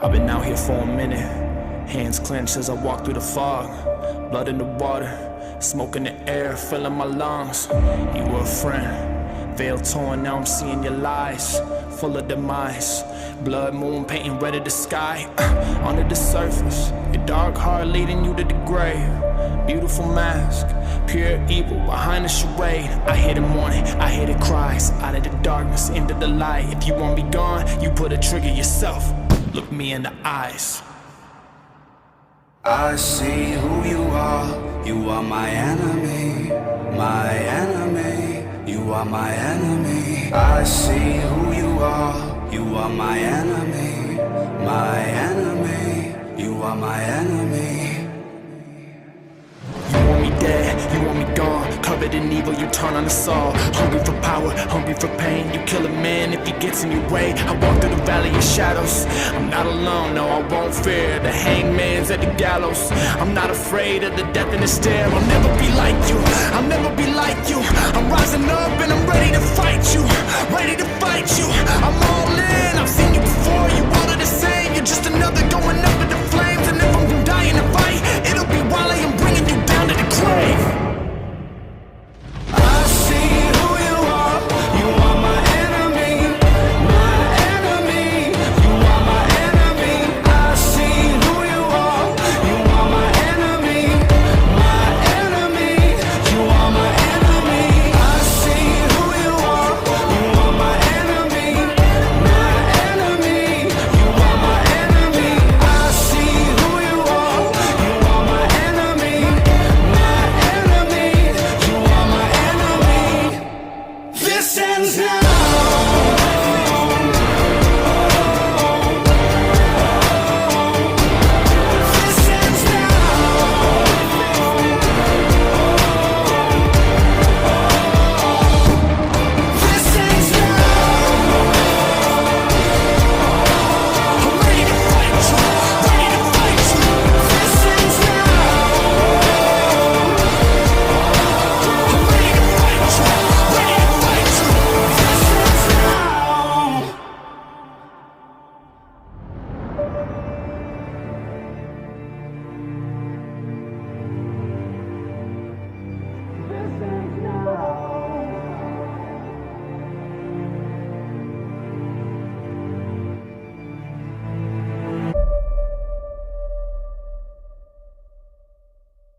I've been out here for a minute, hands clenched as I walk through the fog. Blood in the water, smoke in the air, filling my lungs. You were a friend, veil torn, now I'm seeing your lies, full of demise. Blood moon painting red of the sky, under the surface, your dark heart leading you to the grave. Beautiful mask, pure evil behind the charade. I hear the mourning, I hear the cries, out of the darkness into the light. If you want me gone, you put a trigger yourself. Look me in the eyes. I see who you are my enemy, my enemy. You are my enemy. I see who you are my enemy, my enemy. You are my enemy. You want me dead, you want me gone, covered in evil, you turn on us all. Hungry for power, hungry for pain, you kill a man if he gets in your way. I walk through the valley of shadows, I'm not alone, no I won't fear. The hangman's at the gallows, I'm not afraid of the death in the stare. I'll never be like you, I'll never be like you. I'm rising up and I'm ready to fight you, ready to fight you. I'm all in, I've seen you before, you